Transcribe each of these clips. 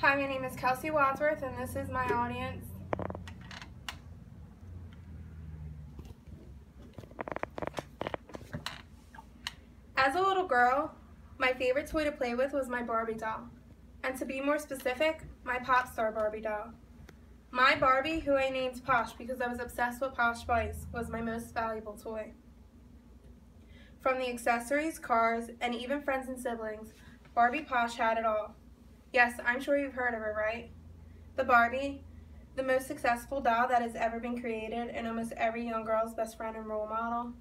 Hi, my name is Kelsey Wadsworth, and this is my audience. As a little girl, my favorite toy to play with was my Barbie doll. And to be more specific, my pop star Barbie doll. My Barbie, who I named Posh because I was obsessed with Posh Spice, was my most valuable toy. From the accessories, cars, and even friends and siblings, Barbie Posh had it all. Yes, I'm sure you've heard of her, right? The Barbie, the most successful doll that has ever been created and almost every young girl's best friend and role model.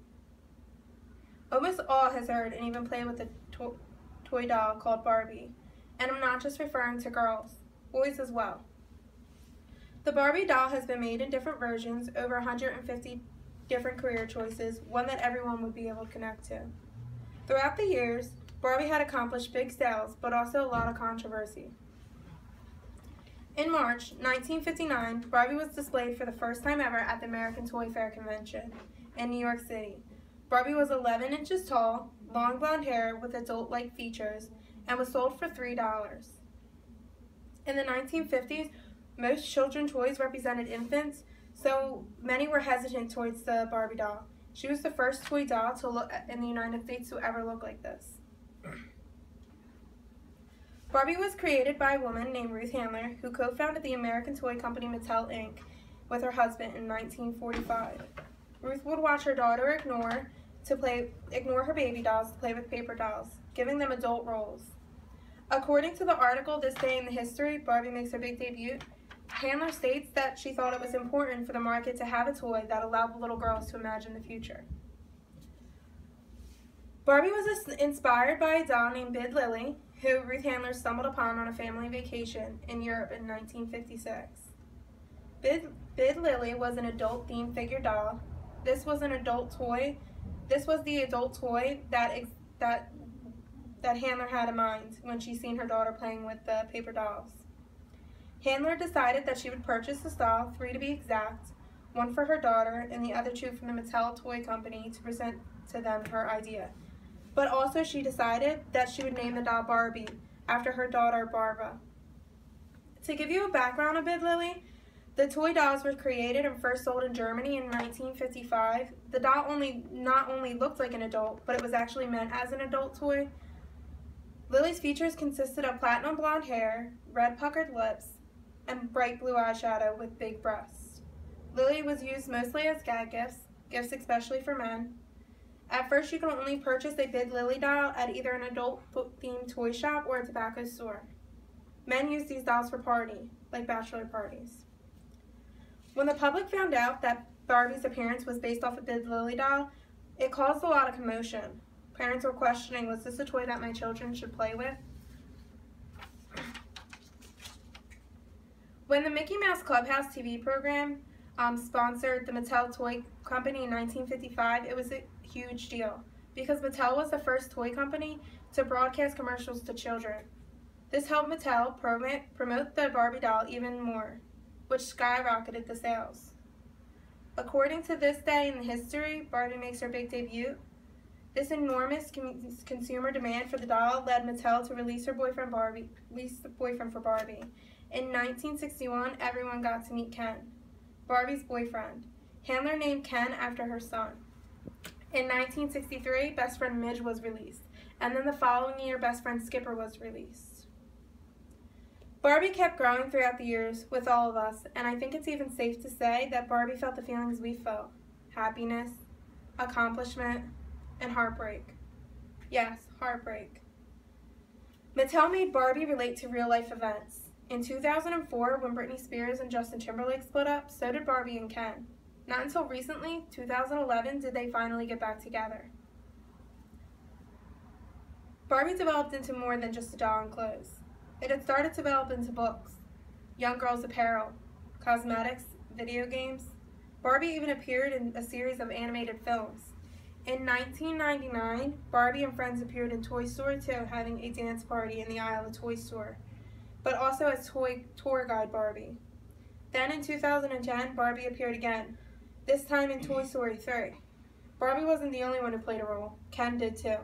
Almost all has heard and even played with a toy doll called Barbie. And I'm not just referring to girls, boys as well. The Barbie doll has been made in different versions, over 150 different career choices, one that everyone would be able to connect to. Throughout the years, Barbie had accomplished big sales, but also a lot of controversy. In March 1959, Barbie was displayed for the first time ever at the American Toy Fair Convention in New York City. Barbie was 11 inches tall, long blonde hair with adult-like features, and was sold for $3. In the 1950s, most children's toys represented infants, so many were hesitant towards the Barbie doll. She was the first toy doll to look in the United States to ever look like this. Barbie was created by a woman named Ruth Handler, who co-founded the American toy company Mattel, Inc. with her husband in 1945. Ruth would watch her daughter ignore her baby dolls to play with paper dolls, giving them adult roles. According to the article This Day in the History, Barbie Makes Her Big Debut, Handler states that she thought it was important for the market to have a toy that allowed little girls to imagine the future. Barbie was inspired by a doll named Bid Lily, who Ruth Handler stumbled upon on a family vacation in Europe in 1956. Bid Lily was an adult-themed figure doll. This was an adult toy. This was the adult toy that Handler had in mind when she seen her daughter playing with the paper dolls. Handler decided that she would purchase this doll, 3 to be exact, one for her daughter and the other 2 from the Mattel Toy Company to present to them her idea. But also she decided that she would name the doll Barbie, after her daughter Barbara. To give you a background of Bid Lily, the toy dolls were created and first sold in Germany in 1955. The doll not only looked like an adult, but it was actually meant as an adult toy. Lily's features consisted of platinum blonde hair, red puckered lips, and bright blue eyeshadow with big breasts. Lily was used mostly as gag gifts especially for men. At first, you could only purchase a Bid Lily doll at either an adult-themed toy shop or a tobacco store. Men used these dolls for like bachelor parties. When the public found out that Barbie's appearance was based off a Bid Lily doll, it caused a lot of commotion. Parents were questioning, was this a toy that my children should play with? When the Mickey Mouse Clubhouse TV program sponsored the Mattel Toy Company in 1955, it was a huge deal because Mattel was the first toy company to broadcast commercials to children. This helped Mattel promote the Barbie doll even more, which skyrocketed the sales. According to This Day in the History, Barbie Makes Her Big Debut. This enormous consumer demand for the doll led Mattel to release the boyfriend for Barbie. In 1961, everyone got to meet Ken, Barbie's boyfriend. Handler named Ken after her son. In 1963, Best Friend Midge was released, and then the following year, Best Friend Skipper was released. Barbie kept growing throughout the years with all of us, and I think it's even safe to say that Barbie felt the feelings we felt: happiness, accomplishment, and heartbreak. Yes, heartbreak. Mattel made Barbie relate to real-life events. In 2004, when Britney Spears and Justin Timberlake split up, so did Barbie and Ken. Not until recently, 2011, did they finally get back together. Barbie developed into more than just a doll and clothes. It had started to develop into books, young girls' apparel, cosmetics, video games. Barbie even appeared in a series of animated films. In 1999, Barbie and friends appeared in Toy Story 2, having a dance party in the aisle of the toy store, but also as tour guide Barbie. Then in 2010, Barbie appeared again, this time in Toy Story 3. Barbie wasn't the only one who played a role. Ken did too.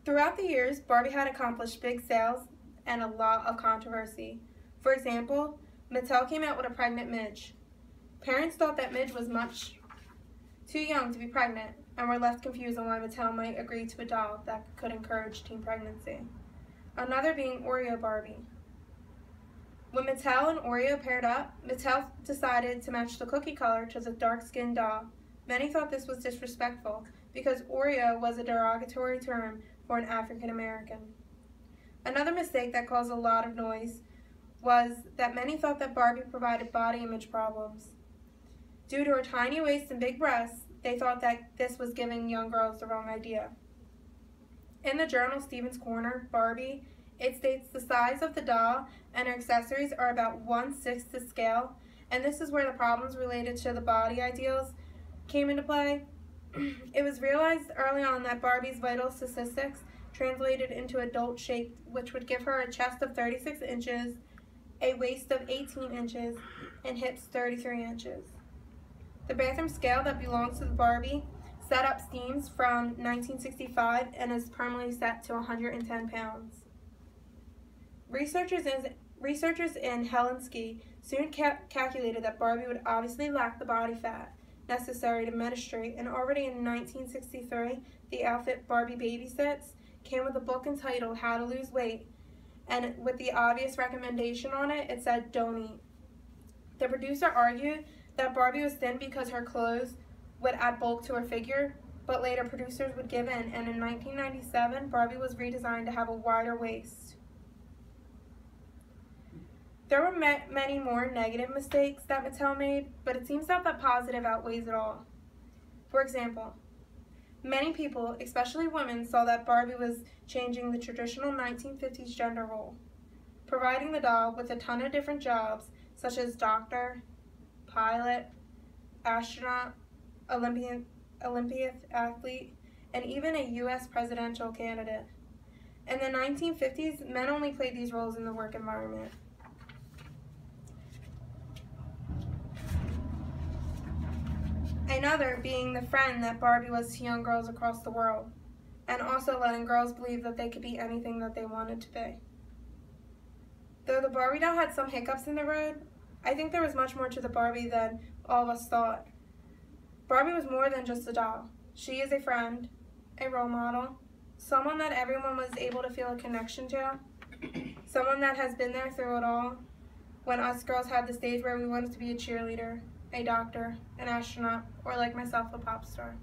Throughout the years, Barbie had accomplished big sales and a lot of controversy. For example, Mattel came out with a pregnant Midge. Parents thought that Midge was much too young to be pregnant and were left confused on why Mattel might agree to a doll that could encourage teen pregnancy. Another being Oreo Barbie. When Mattel and Oreo paired up, Mattel decided to match the cookie color to the dark-skinned doll. Many thought this was disrespectful because Oreo was a derogatory term for an African American. Another mistake that caused a lot of noise was that many thought that Barbie provided body image problems. Due to her tiny waist and big breasts, they thought that this was giving young girls the wrong idea. In the journal Stephen's Corner, Barbie, it states the size of the doll and her accessories are about 1/6 to scale, and this is where the problems related to the body ideals came into play. It was realized early on that Barbie's vital statistics translated into adult shape, which would give her a chest of 36 inches, a waist of 18 inches, and hips 33 inches. The bathroom scale that belongs to the Barbie set up steams from 1965 and is permanently set to 110 pounds. Researchers in Helsinki soon calculated that Barbie would obviously lack the body fat necessary to menstruate, and already in 1963, the outfit Barbie Babysits came with a book entitled How to Lose Weight, and with the obvious recommendation on it, it said, "Don't eat." The producer argued that Barbie was thin because her clothes would add bulk to her figure, but later producers would give in, and in 1997, Barbie was redesigned to have a wider waist. There were many more negative mistakes that Mattel made, but it seems that the positive outweighs it all. For example, many people, especially women, saw that Barbie was changing the traditional 1950s gender role, providing the doll with a ton of different jobs, such as doctor, pilot, astronaut, Olympian athlete, and even a U.S. presidential candidate. In the 1950s, men only played these roles in the work environment. Another being the friend that Barbie was to young girls across the world, and also letting girls believe that they could be anything that they wanted to be. Though the Barbie doll had some hiccups in the road, I think there was much more to the Barbie than all of us thought. Barbie was more than just a doll. She is a friend, a role model, someone that everyone was able to feel a connection to, someone that has been there through it all, when us girls had the stage where we wanted to be a cheerleader, a doctor, an astronaut, or like myself, a pop star.